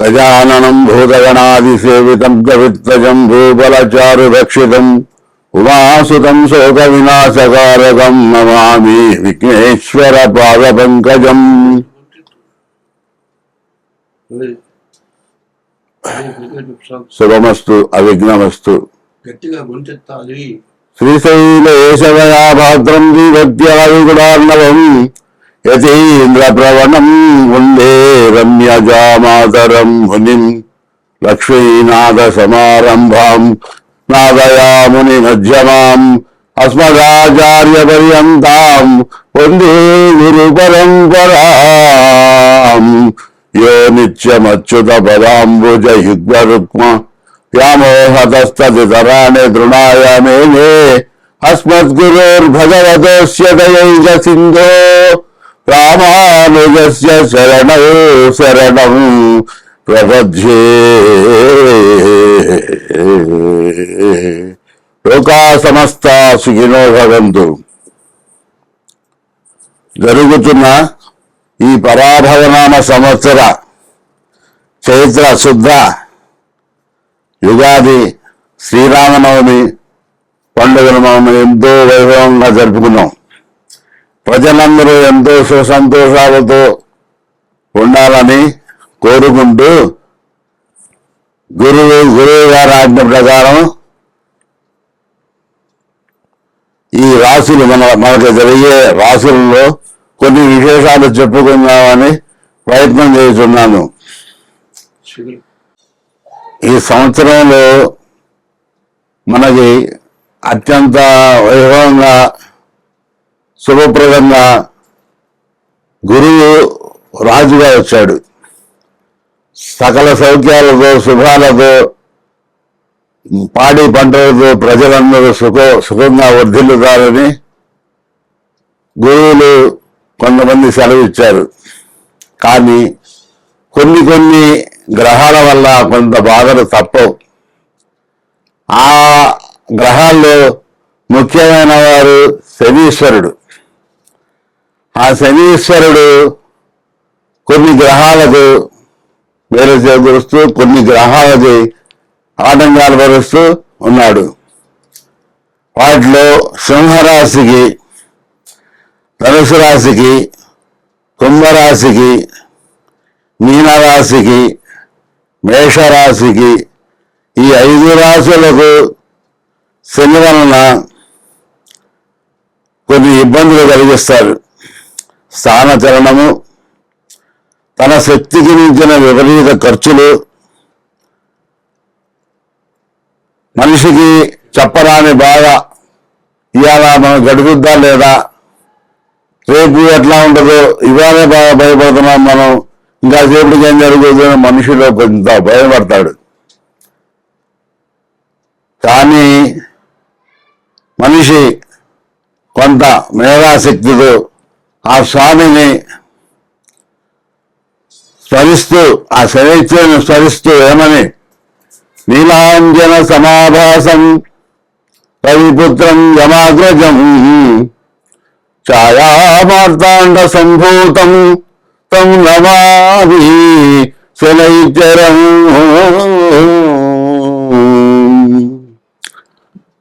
గజాననం భూతగణాదిసేవితం కవిత్వజం భూబలచారు రక్షితం ఉమాసుతం శోక వినాశకారకం నమామి విఘ్నేశ్వర పాద పంకజం. శుభమస్తు అవిఘ్నమస్తు. శ్రీశైలేశవయా భాద్రం దీవత్యాదిగుడార్ణవం యతీంద్రప్రవణం వందే రమ్యజామాతరం మునిం లక్ష్మీనాథ సమారంభాం నాదయాముని మధ్యమాం అస్మదాచార్య పర్యంతాం వందే గురు పరంపరాం. యో నిత్యమచ్యుత పదాంబుజ యుగ్మరుక్మ వ్యామోహతస్తదితరాణి తృణాయ మేనే అస్మద్గురోర్భగవతోస్య దయైక సింధో రామానుజస్య శరణౌ శరణం ప్రపద్యే. లోకా సమస్తా సుఖినో భవంతు. జరుగుతున్న ఈ పరాభవనామ సంవత్సర చైత్ర శుద్ధ యుగాది శ్రీరామనవమి పండుగను మనం ఎంతో వైభవంగా జరుపుకున్నాం. ప్రజలందరూ ఎంతో సుసంతోషాలతో ఉండాలని కోరుకుంటూ గురువు గారి ఆజ్ఞ ప్రకారం ఈ రాశులు మనకు జరిగే రాశులలో కొన్ని విశేషాలు చెప్పుకుందామని ప్రయత్నం చేస్తున్నాను. ఈ సంవత్సరంలో మనకి అత్యంత వైభవంగా శుభప్రదంగా గురువు రాజుగా వచ్చాడు. సకల సౌఖ్యాలతో శుభాలతో పాడి పంటలతో ప్రజలందరూ సుఖంగా వర్ధిల్లుతారని గురువులు కొంతమంది సెలవిచ్చారు. కానీ కొన్ని గ్రహాల వల్ల కొంత బాధలు తప్పవు. ఆ గ్రహాల్లో ముఖ్యమైన వారు శనీశ్వరుడు. ఆ శనీశ్వరుడు కొన్ని గ్రహాలకు వేరు చేకూరుస్తూ కొన్ని గ్రహాలకి ఆటంకాలు పరుస్తూ ఉన్నాడు. వాటిలో సింహరాశికి, ధనుసు రాశికి, కుంభరాశికి, మీనరాశికి, మేషరాశికి ఈ 5 రాశులకు శని వలన కొన్ని ఇబ్బందులు కలిగిస్తారు. స్థానచలనము, తన శక్తికి మించిన విపరీత ఖర్చులు, మనిషికి చెప్పరాని బాధ. ఇవాళ మనం గడుపుద్దా లేదా, రేపు ఎట్లా ఉంటుందో, ఇవాళే బాగా భయపడుతున్నాం మనం, ఇంకా సేపటికి ఏం జరుగుతుందో మనిషిలో కొంత భయపడతాడు. కానీ మనిషి కొంత మేధాశక్తితో ఆ స్వామిని స్మరిస్తూ, ఆ శనైత్యుని స్మరిస్తూ ఏమని, నీలాంజన సమాభాసం రవిపుత్రం యమాగ్రజం ఛాయామార్తాండ సంభూతం తం నమామి శనైత్యరం.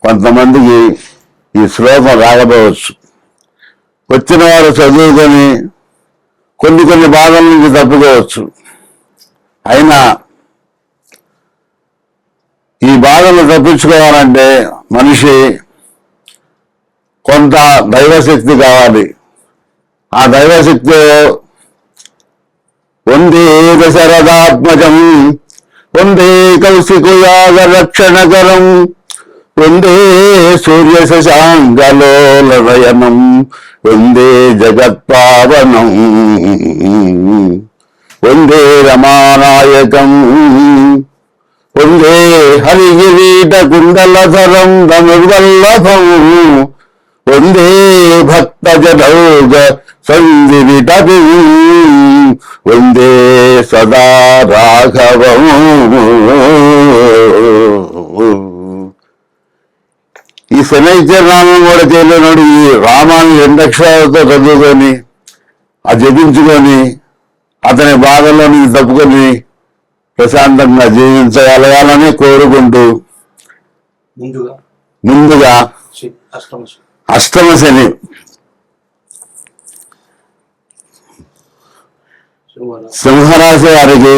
కొంతమందికి ఈ శ్లోకం రాకపోవచ్చు. వచ్చిన వారు చదువుకొని కొన్ని బాధల నుంచి తప్పుకోవచ్చు. అయినా ఈ బాధలు తప్పించుకోవాలంటే మనిషి కొంత దైవశక్తి కావాలి. ఆ దైవశక్తి వందే దశరథాత్మజం వందే కౌశికుయాగ రక్షణకరం వందే సూర్య శశాంకలోలనయనం వందే జగత్పావనం వందే రమానాయకం వందే హరిగిరీట కుండలధరం ధనుర్వల్లభం వందే భక్తజనౌగ సందివిటం వందే సదా రాఘవం. ఈ శనైత్య నామం కూడా చేయలేనాడు. ఈ రామాన్ని 2 అక్షరాలతో చదువుకొని ఆ జపించుకొని అతని బాధల్లో నుంచి తప్పుకొని ప్రశాంతంగా జీవించగలగాలని కోరుకుంటూ ముందుగా అష్టమ శని సింహరాశి వారికి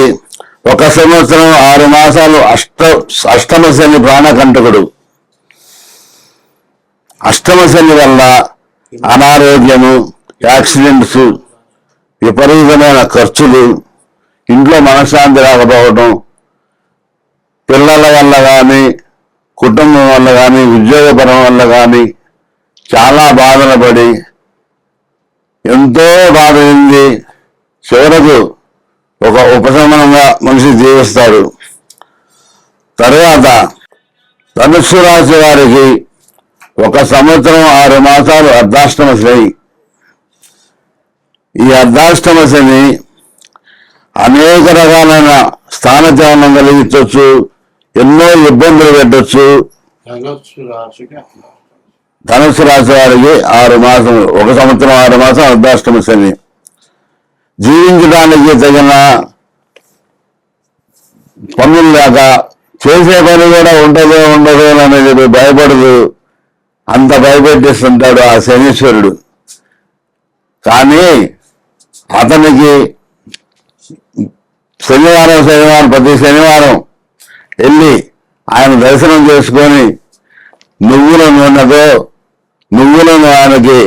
1 సంవత్సరం 6 మాసాలు అష్టమ శని ప్రాణకంటకుడు. అష్టమ శని వల్ల అనారోగ్యము, యాక్సిడెంట్స్, విపరీతమైన ఖర్చులు, ఇంట్లో మనశ్శాంతి రాకపోవడం, పిల్లల వల్ల కానీ, కుటుంబం వల్ల కానీ, ఉద్యోగపరం వల్ల కానీ చాలా బాధలు పడి ఎంతో బాధ ఉంది. చివరకు ఒక ఉపశమనంగా మనిషి జీవిస్తాడు. తర్వాత ధనుస్సు రాశి వారికి 1 సంవత్సరం 6 మాసాలు అర్ధాష్టమ శని. ఈ అర్ధాష్టమ శని అనేక రకాలైన స్థానచలనం కలిగించవచ్చు, ఎన్నో ఇబ్బందులు పెట్టచ్చు. ధనుస్సు రాశి వారికి 6 మాసం 1 సంవత్సరం 6 మాసం అర్ధాష్టమ శని. జీవించడానికి తగిన పనులు లేక చేసే పని కూడా ఉండదు అనేది భయపడదు, అంత భయపెట్టిస్తుంటాడు ఆ శనీశ్వరుడు. కానీ అతనికి శనివారం ప్రతి శనివారం వెళ్ళి ఆయన దర్శనం చేసుకొని నువ్వులను ఆయనకి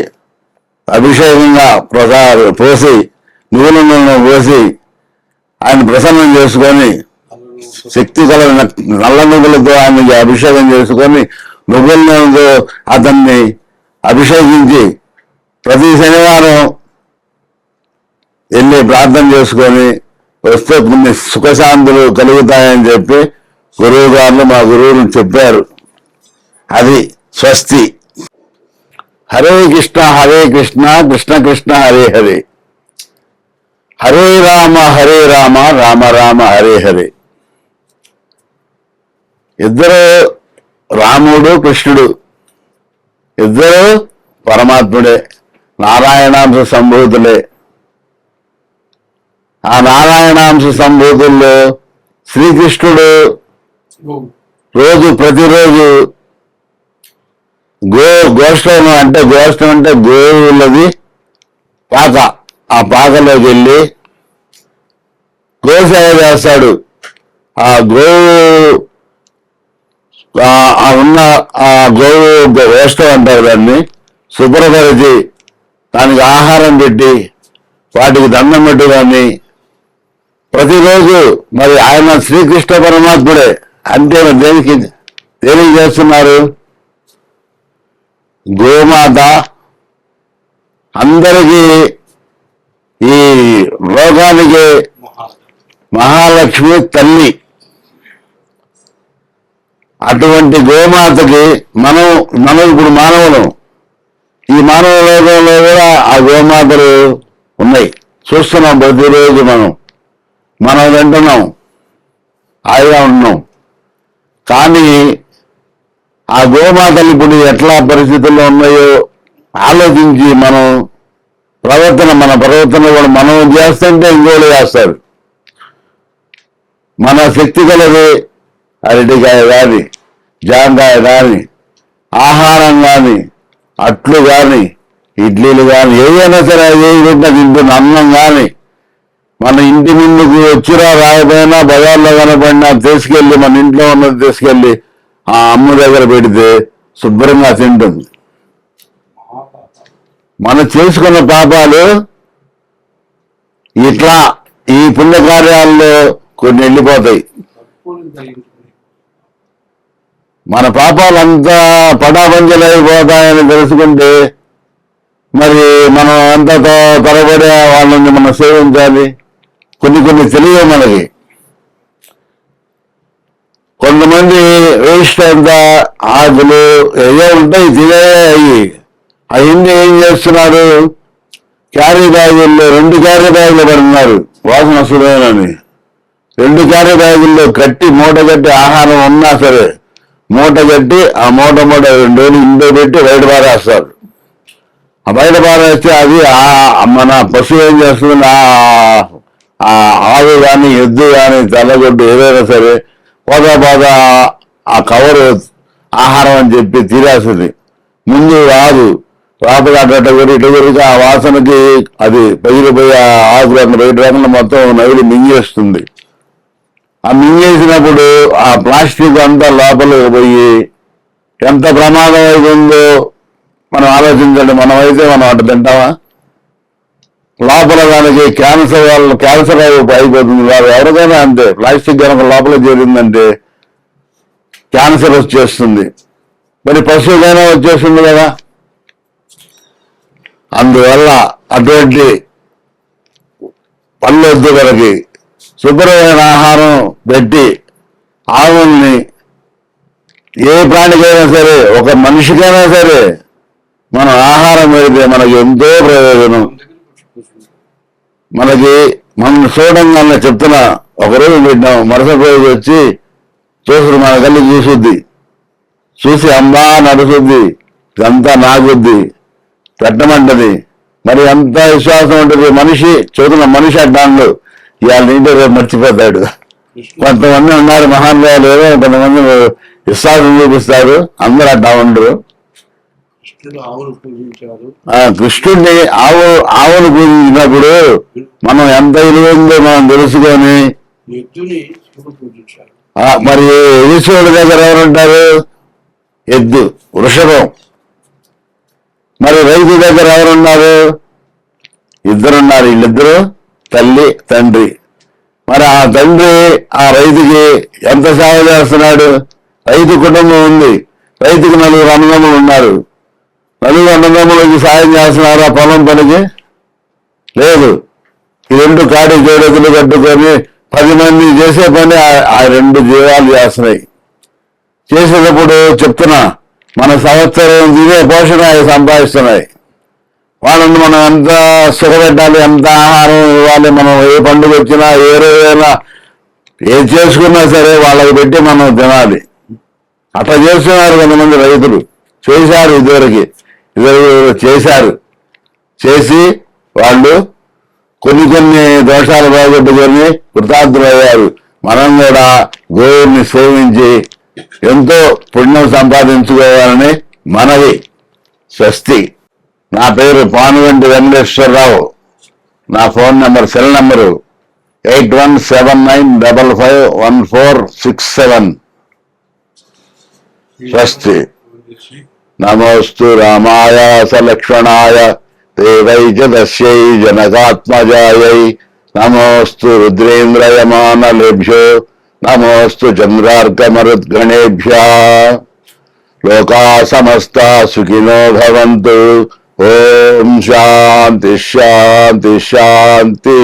అభిషేకంగా పోసి నువ్వుల నూనె పోసి ఆయన ప్రసన్నం చేసుకొని శక్తి గల నల్ల నువ్వులతో ఆయనకి అభిషేకం చేసుకొని నువ్వుల నూనెతో అతన్ని అభిషేకించి ప్రతి శనివారం వెళ్ళి ప్రార్థన చేసుకొని వస్తే కొన్ని సుఖశాంతులు కలుగుతాయని చెప్పి గురువు గారు మా గురువులు చెప్పారు. అది స్వస్తి. హరే కృష్ణ కృష్ణ కృష్ణ హరే హరే, హరే రామ రామ రామ హరే హరే. ఇద్దరు రాముడు కృష్ణుడు, ఇద్దరు పరమాత్ముడే, నారాయణాంశ సంభూతులే. ఆ నారాయణాంశ సంభూతుల్లో శ్రీకృష్ణుడు ప్రతిరోజు గోష్టం అంటే గోవులది పాక, ఆ పాకలోకి వెళ్ళి గోసేవ చేస్తాడు. ఆ గోవు ఉన్న ఆ గోవు గోష్టం అంటారు దాన్ని, శుభ్రపరిచి దానికి ఆహారం పెట్టి వాటికి దండం పెట్టుకొని ప్రతిరోజు మరి ఆయన శ్రీకృష్ణ పరమాత్ముడే. అంతే దేనికి చేస్తున్నారు? గోమాత అందరికీ ఈ లోకానికి మహాలక్ష్మి తల్లి. అటువంటి గోమాతకి మనం ఇప్పుడు మానవులు, ఈ మానవ లోకంలో కూడా ఆ గోమాతలు ఉన్నాయి, చూస్తున్నాం ప్రతిరోజు. మనం వింటున్నాం, హాయిగా ఉంటున్నాం. కానీ ఆ గోమాతలు ఇప్పుడు ఎట్లా పరిస్థితుల్లో ఉన్నాయో ఆలోచించి మన ప్రవర్తన కూడా మనం చేస్తుంటే ఇంకోళ్ళు చేస్తారు. మన శక్తి కలిగి అరటికాయ కానీ, జాంకాయ కానీ, ఆహారం కానీ, అట్లు కానీ, ఇడ్లీలు కానీ, ఏదైనా సరే ఏదైనా తింటున్న అన్నం కానీ మన ఇంటి ముందుకు వచ్చిరా రాకపోయినా బజార్లో కనపడినా తీసుకెళ్ళి మన ఇంట్లో ఉన్నది తీసుకెళ్ళి ఆ అమ్మ దగ్గర పెడితే శుభ్రంగా తింటుంది. మనం చేసుకున్న పాపాలు ఇట్లా ఈ పుణ్యకార్యాల్లో కొన్ని వెళ్ళిపోతాయి. మన పాపాలంతా పటాపంచలైపోతాయని తెలుసుకుంటే మరి మనం అంత తరబడే వాళ్ళని మనం సేవించాలి. కొన్ని తెలియవు మనకి. కొంతమంది వేస్ట్ అంతా ఆకులు ఏదో ఉంటాయి తినే అవన్నీ ఏం చేస్తున్నారు, క్యారీ బ్యాగుల్లో 2 క్యారీ బ్యాగులు పడుతున్నారు వాసన వస్తుందని. 2 క్యారీ బ్యాగుల్లో మూట కట్టి ఆహారం ఉన్నా సరే మూట కట్టి ఆ మూట 2 రోజులు ఇంట్లో పెట్టి బయట పారేస్తారు. ఆ బయట పారేస్తే అది మన పశువు ఏం చేస్తుంది, ఆ ఆవు కానీ ఎద్దు కానీ తెల్లగొడ్డు ఏదైనా సరే పోత ఆ కవరు ఆహారం అని చెప్పి తీరేస్తుంది. ముందు రాదు, రాపడి అట్ట కూడా ఇటు గురికి ఆ వాసనకి అది పగిలిపోయి ఆ ఆకులు అట్లా బయట రాకుండా మొత్తం నవిలి మింగేస్తుంది. ఆ మింగేసినప్పుడు ఆ ప్లాస్టిక్ అంతా లోపలికి పోయి ఎంత ప్రమాదం అవుతుందో మనం ఆలోచించండి. మనమైతే మనం అటు తింటామా? లోపల దానికి క్యాన్సర్ అయిపోతుంది. వాళ్ళు ఎవరికైనా అంతే, ప్లాస్టిక్ కనుక లోపల చేరిందంటే క్యాన్సర్ వచ్చేస్తుంది. మరి పశువుకైనా వచ్చేస్తుంది కదా. అందువల్ల అటువంటి పళ్ళొద్దు మనకి. శుభ్రమైన ఆహారం పెట్టి ఆవుల్ని ఏ ప్రాణికైనా సరే, ఒక మనిషికైనా సరే మనం ఆహారం పెడితే మనకి ఎంతో ప్రయోజనం. మనం చూడంగానే చెప్తున్నా, ఒకరోజు పెట్టినాం, మరుసటి రోజు వచ్చి చూసుడు మన కళ్ళు చూసి అమ్మా నడుస్తుంది, ఇదంతా నాకుద్ది, పెట్టమంటది. మరి ఎంత విశ్వాసం ఉంటుంది. మనిషి చదువుతున్న మనిషి అడ్డాన్లు ఇవాళ నీటి రేపు మర్చిపోతాడు. కొంతమంది ఉన్నారు మహానుభావులు, ఏదో కొంతమంది విశ్వాసం చూపిస్తారు, అందరూ అడ్డా ఉండరు. కృష్ణుడిని ఆవును పూజించినప్పుడు మనం ఎంత విలువైందో మనం తెలుసుకొని, మరి ఈశ్వరుడి దగ్గర ఎవరుంటారు? ఎద్దు, వృషభం. మరి రైతు దగ్గర ఎవరున్నారు? ఇద్దరున్నారు. వీళ్ళిద్దరు తల్లి తండ్రి. మరి ఆ తండ్రి ఆ రైతుకి ఎంత సేవ చేస్తున్నాడు? రైతు కుటుంబం ఉంది, రైతుకి 4 అన్నదమ్ములు ఉన్నారు. 4 అన్నదమ్ములకి సాయం చేస్తున్నారు ఆ పొలం పనికి? లేదు. ఈ 2 కాడి జోడెతులు కట్టుకొని 10 మంది చేసే పని ఆ 2 జీవాలు చేస్తున్నాయి. చేసేటప్పుడు చెప్తున్నా, మన సంవత్సరం తినే పోషణ సంపాదిస్తున్నాయి. వాళ్ళని మనం ఎంత సుఖపెట్టాలి, ఎంత ఆహారం ఇవ్వాలి, మనం ఏ పండుగ వచ్చినా ఏ రోజైనా ఏది చేసుకున్నా సరే వాళ్ళకి పెట్టి మనం తినాలి. అట్లా చేస్తున్నారు కొంతమంది రైతులు. చేశారు, ఇదివరకు చేశారు. చేసి వాళ్ళు కొన్ని దోషాలు బాగొట్టుకొని కృతార్థులయ్యారు. మనం కూడా గోవుని సేవించి ఎంతో పుణ్యం సంపాదించుకోవాలని మనవి. స్వస్తి. నా పేరు పానుగంటి వెంకటేశ్వరరావు. నా ఫోన్ నెంబర్, సెల్ నెంబరు 8179551467. స్వస్తి. నమోస్తు రామాయ సలక్ష్మణాయ దేవై చ దస్యై జనకాత్మజాయై. నమోస్తు రుద్రేంద్రయమానలేభ్యో. నమోస్తు చంద్రార్కమరుద్గణేభ్యः. లోకా సమస్తా సుఖినో భవంతు. ఓం శాంతి శాంతి శాంతి.